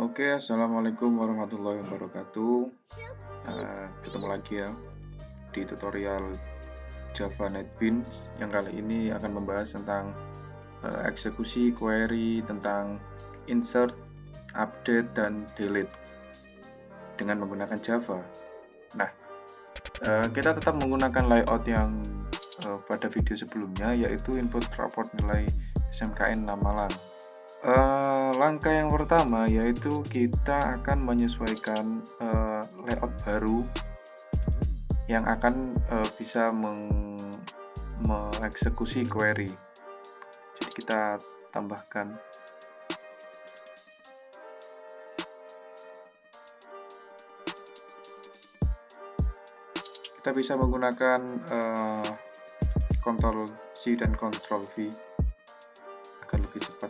Oke, assalamualaikum warahmatullahi wabarakatuh. Ketemu lagi ya di tutorial Java NetBeans yang kali ini akan membahas tentang eksekusi query tentang insert, update, dan delete dengan menggunakan Java. Nah, kita tetap menggunakan layout yang pada video sebelumnya, yaitu input raport nilai SMKN Namalang. Langkah yang pertama yaitu kita akan menyesuaikan layout baru yang akan bisa mengeksekusi query. Jadi kita tambahkan kita bisa menggunakan Ctrl C dan Ctrl V agar lebih cepat.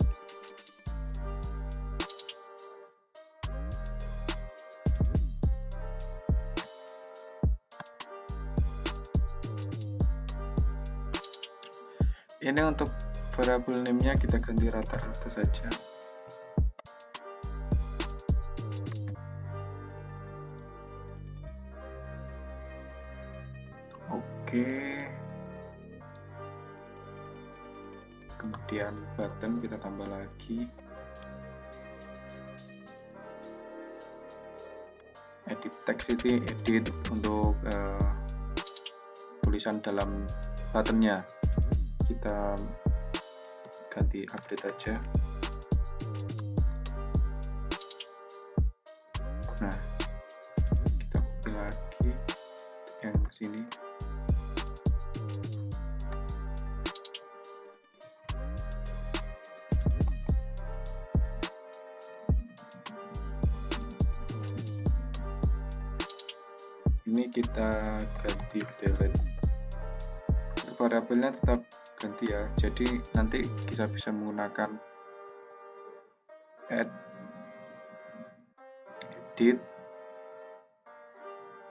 Ini untuk variabel name-nya kita ganti rata-rata saja. Oke. Kemudian button kita tambah lagi. Edit text itu edit untuk tulisan dalam buttonnya. Kita ganti update aja. Nah, kita copy lagi yang sini. Ini kita ganti delete. Variabelnya tetap ganti ya, jadi nanti kita bisa menggunakan add, edit.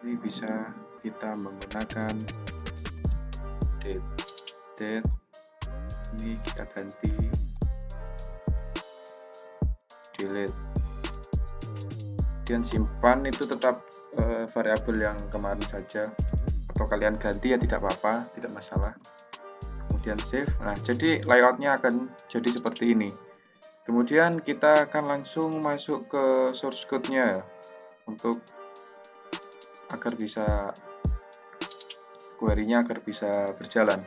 Ini bisa kita menggunakan date. Ini kita ganti delete. Kemudian simpan, itu tetap variabel yang kemarin saja, atau kalian ganti ya tidak apa-apa, tidak masalah. Kemudian save. Nah, jadi layoutnya akan jadi seperti ini. Kemudian kita akan langsung masuk ke source code-nya untuk agar bisa query-nya agar bisa berjalan.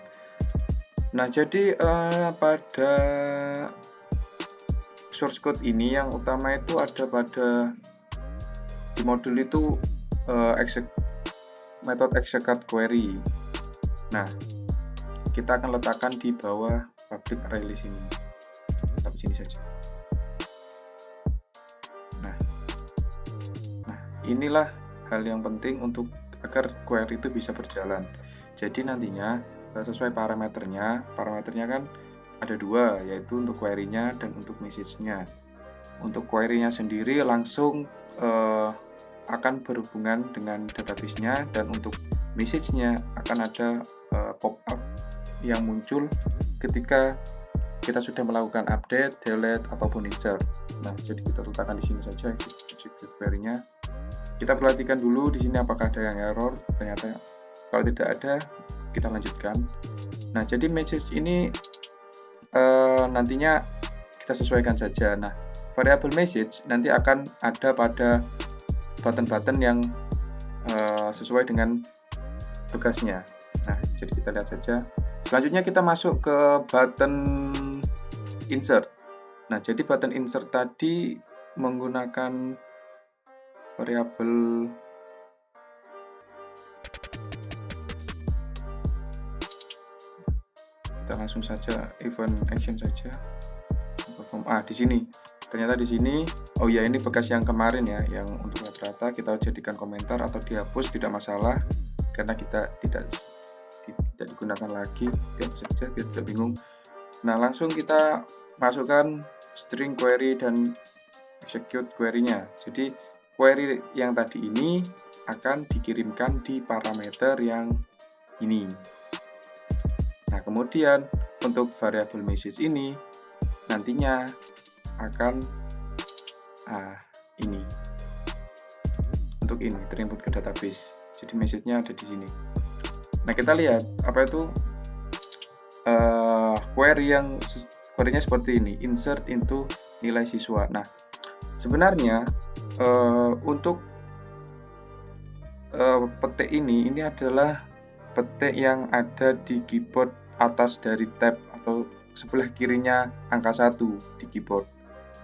Nah, jadi pada source code ini yang utama itu ada pada di modul itu method execute query. Nah, kita akan letakkan di bawah public array list ini. Tapi sini saja. Nah, inilah hal yang penting untuk agar query itu bisa berjalan. Jadi nantinya sesuai parameternya kan ada dua, yaitu untuk query-nya dan untuk message-nya. Untuk query-nya sendiri langsung akan berhubungan dengan database-nya, dan untuk message-nya akan ada pop-up yang muncul ketika kita sudah melakukan update, delete, ataupun insert. Nah, jadi kita letakkan di sini saja execute query-nya. Kita perhatikan dulu di sini apakah ada yang error. Ternyata kalau tidak ada, kita lanjutkan. Nah, jadi message ini nantinya kita sesuaikan saja. Nah, variabel message nanti akan ada pada button-button yang sesuai dengan tugasnya. Nah, jadi kita lihat saja. Selanjutnya kita masuk ke button insert. Nah, jadi button insert tadi menggunakan variabel kita langsung saja event action saja. Di sini. Ternyata di sini, oh ya, ini bekas yang kemarin ya, yang untuk rata-rata kita jadikan komentar atau dihapus tidak masalah, karena kita tidak digunakan lagi. Diam saja biar tidak bingung. Nah, langsung kita masukkan string query dan execute query-nya. Jadi query yang tadi ini akan dikirimkan di parameter yang ini. Nah, kemudian untuk variabel message ini nantinya akan ini. Untuk ini terinput ke database. Jadi message-nya ada di sini. Nah, kita lihat apa itu query-nya seperti ini, insert into nilai siswa. Nah, sebenarnya untuk petik ini adalah petik yang ada di keyboard atas dari tab atau sebelah kirinya angka 1 di keyboard.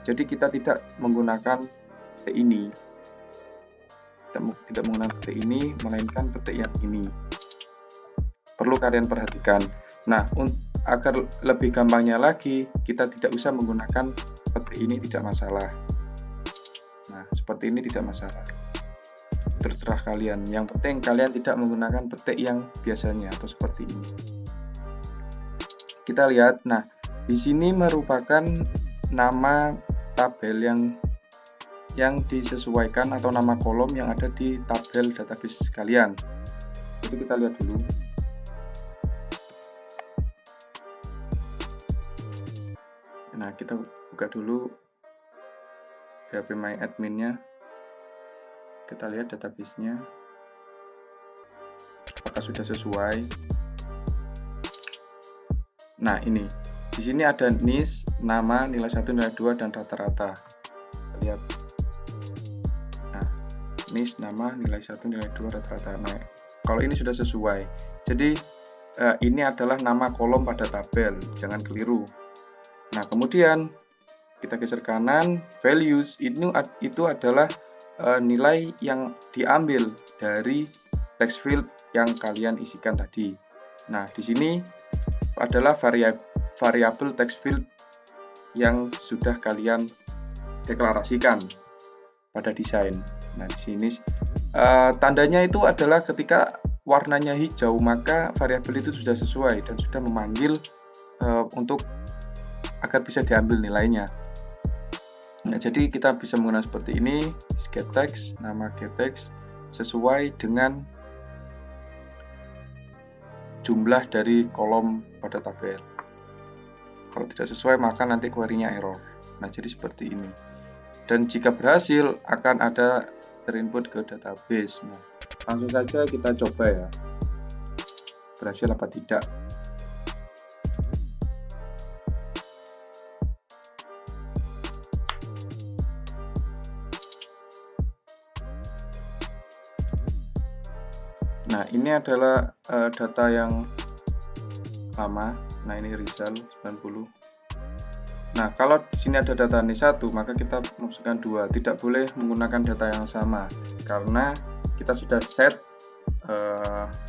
Jadi kita tidak menggunakan petik ini. Tidak menggunakan petik ini, melainkan petik yang ini. Perlu kalian perhatikan. Nah, agar lebih gampangnya lagi, kita tidak usah menggunakan petik ini, tidak masalah. Nah, seperti ini tidak masalah. Terserah kalian. Yang penting kalian tidak menggunakan petik yang biasanya atau seperti ini. Kita lihat. Nah, di sini merupakan nama tabel yang disesuaikan atau nama kolom yang ada di tabel database kalian. Jadi kita lihat dulu. Nah, kita buka dulu PHP My Admin-nya. Kita lihat database-nya. Apakah sudah sesuai? Nah, ini. Di sini ada NIS, nama, nilai 1, nilai 2, dan rata-rata. Kita lihat. Nah, NIS, nama, nilai 1, nilai 2, rata-rata. Nah, kalau ini sudah sesuai. Jadi, ini adalah nama kolom pada tabel. Jangan keliru. Nah, kemudian kita geser kanan, values itu adalah nilai yang diambil dari text field yang kalian isikan tadi. Nah, di sini adalah variabel text field yang sudah kalian deklarasikan pada desain. Nah, di sini tandanya itu adalah ketika warnanya hijau, maka variabel itu sudah sesuai dan sudah memanggil untuk agar bisa diambil nilainya. Nah, jadi kita bisa menggunakan seperti ini, getText, nama getText sesuai dengan jumlah dari kolom pada tabel. Kalau tidak sesuai, maka nanti query-nya error. Nah, jadi seperti ini. Dan jika berhasil, akan ada terinput ke database. Nah, langsung saja kita coba ya, berhasil apa tidak. Nah, ini adalah data yang lama. Nah, ini result 90. Nah, kalau di sini ada data NIS 1, maka kita masukkan 2. Tidak boleh menggunakan data yang sama karena kita sudah set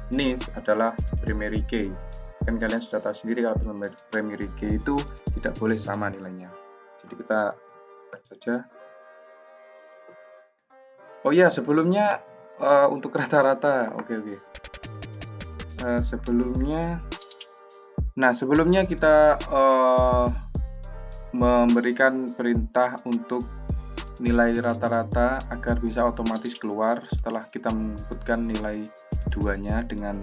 NIS adalah primary key. Kan kalian sudah tahu sendiri kalau primary key itu tidak boleh sama nilainya. Jadi kita lihat saja. Oh ya, sebelumnya untuk rata-rata, oke. Sebelumnya kita memberikan perintah untuk nilai rata-rata agar bisa otomatis keluar setelah kita menginputkan nilai 2-nya dengan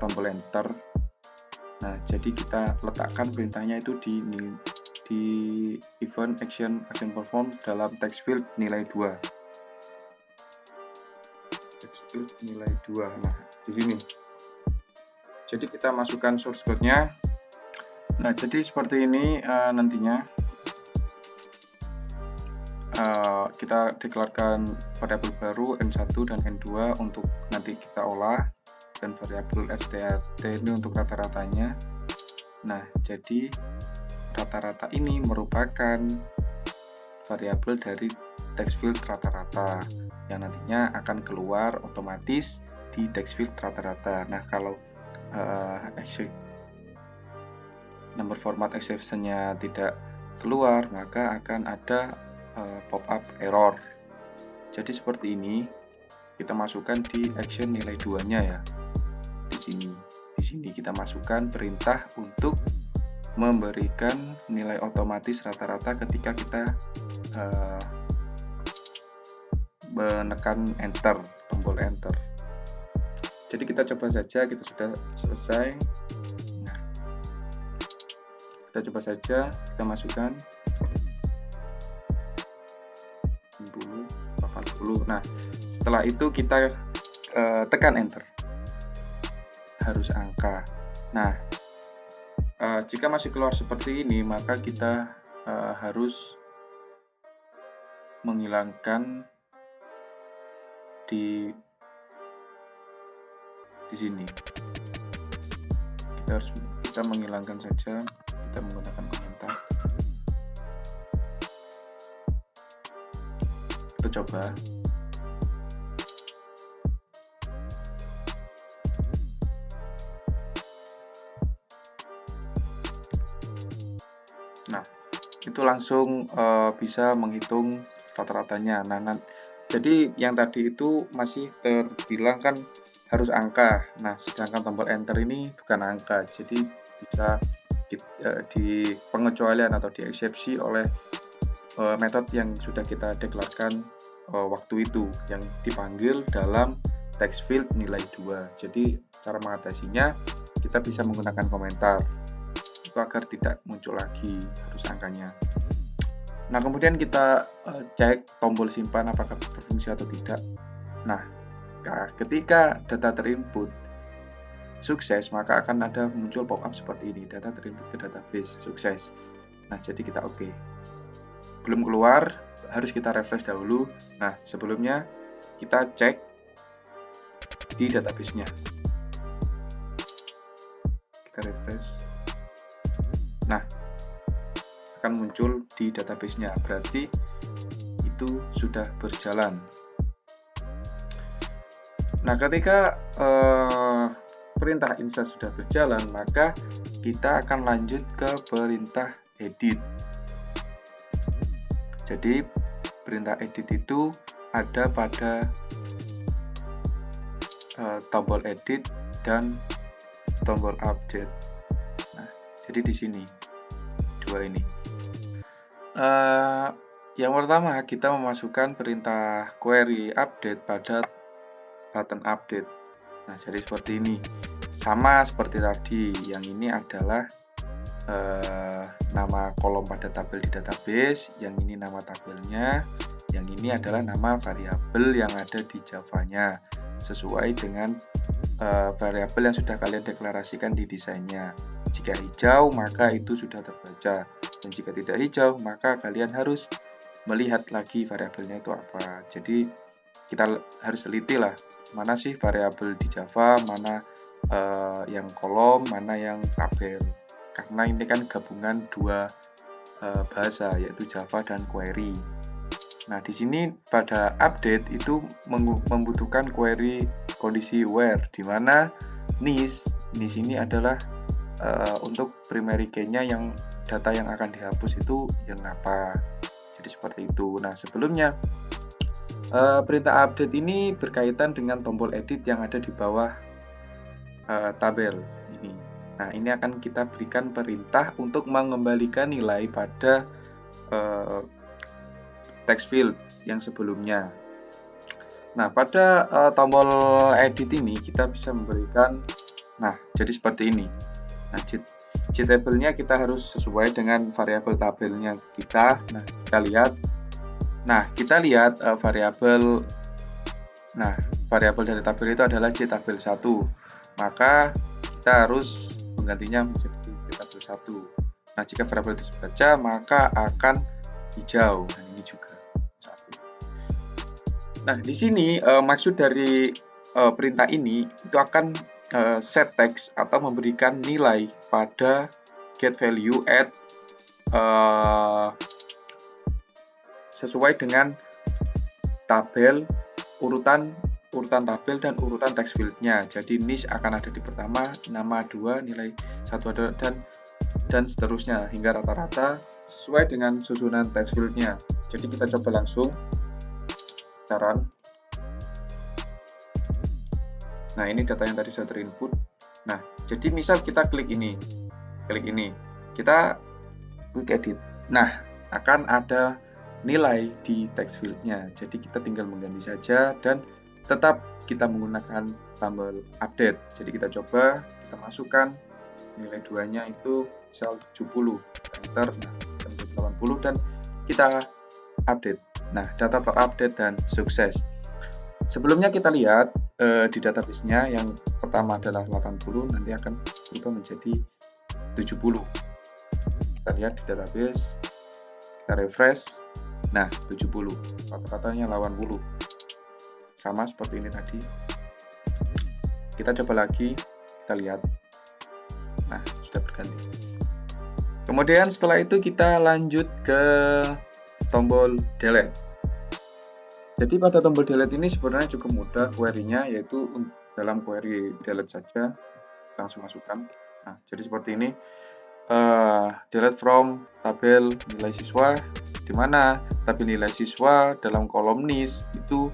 tombol enter. Nah, jadi kita letakkan perintahnya itu di event action perform dalam text field nilai 2. Nilai 2. Nah, di sini. Jadi kita masukkan source code-nya. Nah, jadi seperti ini nantinya kita deklarkan variabel baru N1 dan N2 untuk nanti kita olah, dan variabel STRT ini untuk rata-ratanya. Nah, jadi rata-rata ini merupakan variabel dari text field rata-rata yang nantinya akan keluar otomatis di text field rata-rata. Nah, kalau number format exception-nya tidak keluar, maka akan ada pop-up error. Jadi seperti ini kita masukkan di action nilai 2-nya ya. Di sini kita masukkan perintah untuk memberikan nilai otomatis rata-rata ketika kita menekan enter, tombol enter. Jadi kita coba saja, kita sudah selesai. Nah, kita coba saja, kita masukkan dulu. 20. Nah, setelah itu kita tekan enter, harus angka. Nah, jika masih keluar seperti ini, maka kita harus menghilangkan di sini. Kita menghilangkan saja, kita menggunakan komentar. Kita coba. Nah, itu langsung bisa menghitung rata-ratanya. Nah, jadi yang tadi itu masih terbilang kan harus angka. Nah, sedangkan tombol enter ini bukan angka, jadi bisa di pengecualian atau dieksepsi oleh metode yang sudah kita deklarkan waktu itu, yang dipanggil dalam text field nilai 2. Jadi cara mengatasinya kita bisa menggunakan komentar itu agar tidak muncul lagi harus angkanya. Nah, kemudian kita cek tombol simpan apakah berfungsi atau tidak. Nah, ketika data terinput sukses, maka akan ada muncul pop-up seperti ini, data terinput ke database sukses. Nah, jadi kita oke. Belum keluar, harus kita refresh dahulu. Nah, sebelumnya kita cek di database-nya. Kita refresh. Nah, akan muncul di database-nya, berarti itu sudah berjalan. Nah, ketika perintah insert sudah berjalan, maka kita akan lanjut ke perintah edit. Jadi perintah edit itu ada pada tombol edit dan tombol update. Nah, jadi di sini dua ini. Yang pertama, kita memasukkan perintah query update pada button update. Nah, jadi seperti ini, sama seperti tadi. Yang ini adalah nama kolom pada tabel di database, yang ini nama tabelnya, yang ini adalah nama variabel yang ada di Java-nya sesuai dengan variabel yang sudah kalian deklarasikan di desainnya. Jika hijau, maka itu sudah terbaca, dan jika tidak hijau, maka kalian harus melihat lagi variabelnya itu apa. Jadi kita harus teliti lah, mana sih variabel di Java, mana yang kolom, mana yang tabel, karena ini kan gabungan dua bahasa, yaitu Java dan query. Nah, di sini pada update itu membutuhkan query kondisi where, di mana nis ini adalah untuk primary key-nya, yang data yang akan dihapus itu yang apa. Jadi seperti itu. Nah, sebelumnya perintah update ini berkaitan dengan tombol edit yang ada di bawah tabel ini. Nah, ini akan kita berikan perintah untuk mengembalikan nilai pada text field yang sebelumnya. Nah, pada tombol edit ini kita bisa memberikan, nah, jadi seperti ini. Nah, tabelnya kita harus sesuai dengan variabel tabelnya kita. Nah, kita lihat. Nah, kita lihat variabel. Nah, variabel dari tabel itu adalah tabel 1. Maka kita harus menggantinya menjadi tabel 1. Nah, jika variabel itu terbaca, maka akan hijau. Dan ini juga 1. Nah, di sini maksud dari perintah ini itu akan set text atau memberikan nilai pada get value at sesuai dengan tabel, urutan tabel dan urutan text field-nya. Jadi nis akan ada di pertama, nama 2, nilai 1 ada, dan seterusnya hingga rata-rata sesuai dengan susunan text field-nya. Jadi kita coba langsung saran. Nah, ini data yang tadi sudah terinput. Nah, jadi misal kita klik ini, kita klik edit. Nah, akan ada nilai di text field-nya. Jadi kita tinggal mengganti saja dan tetap kita menggunakan tombol update. Jadi kita coba, kita masukkan nilai 2-nya itu misal 70, enter, nah, 80, dan kita update. Nah, data terupdate dan sukses. Sebelumnya kita lihat di database-nya yang pertama adalah 80, nanti akan berubah menjadi 70. Kita lihat di database, kita refresh. Nah, 70. Rata-ratanya 80. Sama seperti ini tadi. Kita coba lagi, kita lihat. Nah, sudah berganti. Kemudian setelah itu kita lanjut ke tombol delete. Jadi pada tombol delete ini sebenarnya cukup mudah query-nya, yaitu dalam query delete saja langsung masukkan. Nah, jadi seperti ini, delete from tabel nilai siswa, di mana tabel nilai siswa dalam kolom NIS itu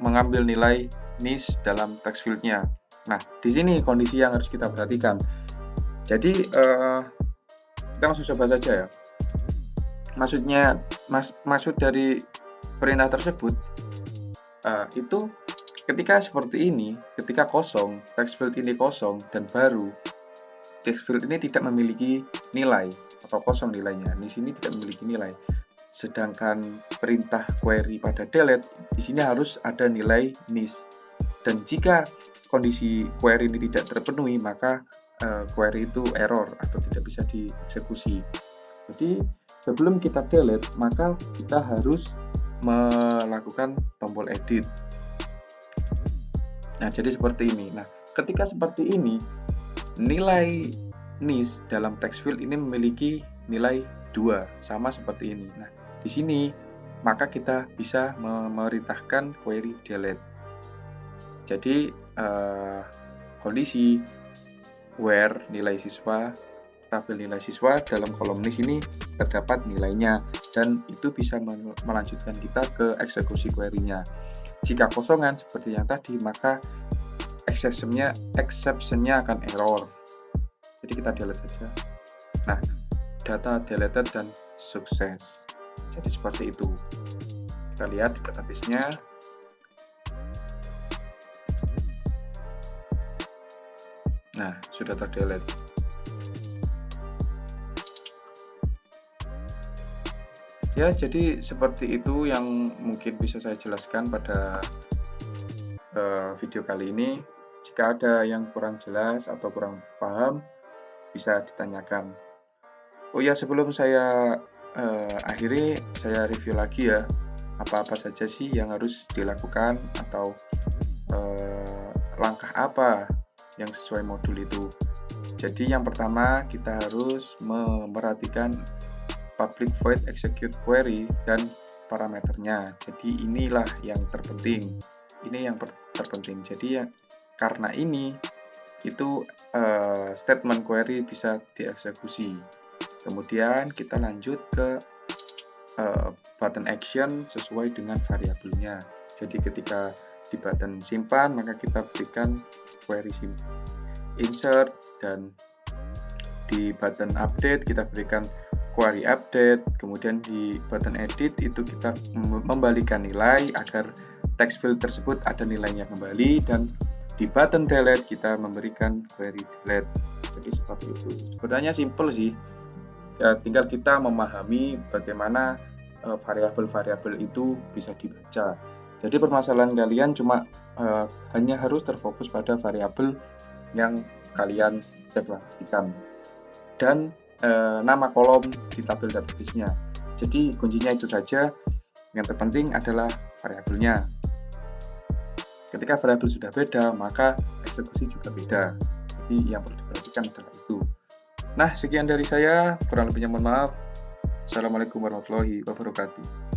mengambil nilai NIS dalam text field-nya. Nah, di sini kondisi yang harus kita perhatikan. Jadi kita langsung coba saja ya. Maksud dari perintah tersebut itu ketika seperti ini, ketika kosong, text field ini kosong dan baru, text field ini tidak memiliki nilai atau kosong nilainya. Di sini tidak memiliki nilai. Sedangkan perintah query pada delete di sini harus ada nilai NIS. Dan jika kondisi query ini tidak terpenuhi, maka query itu error atau tidak bisa dieksekusi. Jadi sebelum kita delete, maka kita harus melakukan tombol edit. Nah, jadi seperti ini. Nah, ketika seperti ini, nilai NIS dalam text field ini memiliki nilai 2, sama seperti ini. Nah, di sini maka kita bisa memerintahkan query delete. Jadi kondisi where nilai siswa, tabel nilai siswa dalam kolom NIS ini terdapat nilainya, dan itu bisa melanjutkan kita ke eksekusi query-nya. Jika kosongan seperti yang tadi, maka exception-nya akan error. Jadi kita delete saja. Nah, data deleted dan sukses. Jadi seperti itu. Kita lihat di database-nya. Nah, sudah terdelete. Ya, jadi seperti itu yang mungkin bisa saya jelaskan pada video kali ini. Jika ada yang kurang jelas atau kurang paham, bisa ditanyakan. Oh ya, sebelum saya akhiri, saya review lagi ya, apa-apa saja sih yang harus dilakukan atau langkah apa yang sesuai modul itu. Jadi yang pertama kita harus memperhatikan public void execute query dan parameternya. Jadi inilah yang terpenting. Ini yang terpenting. Jadi karena ini itu statement query bisa dieksekusi. Kemudian kita lanjut ke button action sesuai dengan variabelnya. Jadi ketika di button simpan, maka kita berikan query insert, dan di button update kita berikan query update. Kemudian di button edit itu kita membalikan nilai agar text field tersebut ada nilainya kembali, dan di button delete kita memberikan query delete. Jadi seperti itu. Sebenarnya simple sih. Ya, tinggal kita memahami bagaimana variabel-variabel itu bisa dibaca. Jadi permasalahan kalian cuma hanya harus terfokus pada variabel yang kalian deklarasikan dan nama kolom di tabel database-nya. Jadi kuncinya itu saja. Yang terpenting adalah variabelnya. Ketika variabel sudah beda, maka eksekusi juga beda. Jadi yang perlu diperhatikan adalah itu. Nah, sekian dari saya. Kurang lebihnya mohon maaf. Assalamualaikum warahmatullahi wabarakatuh.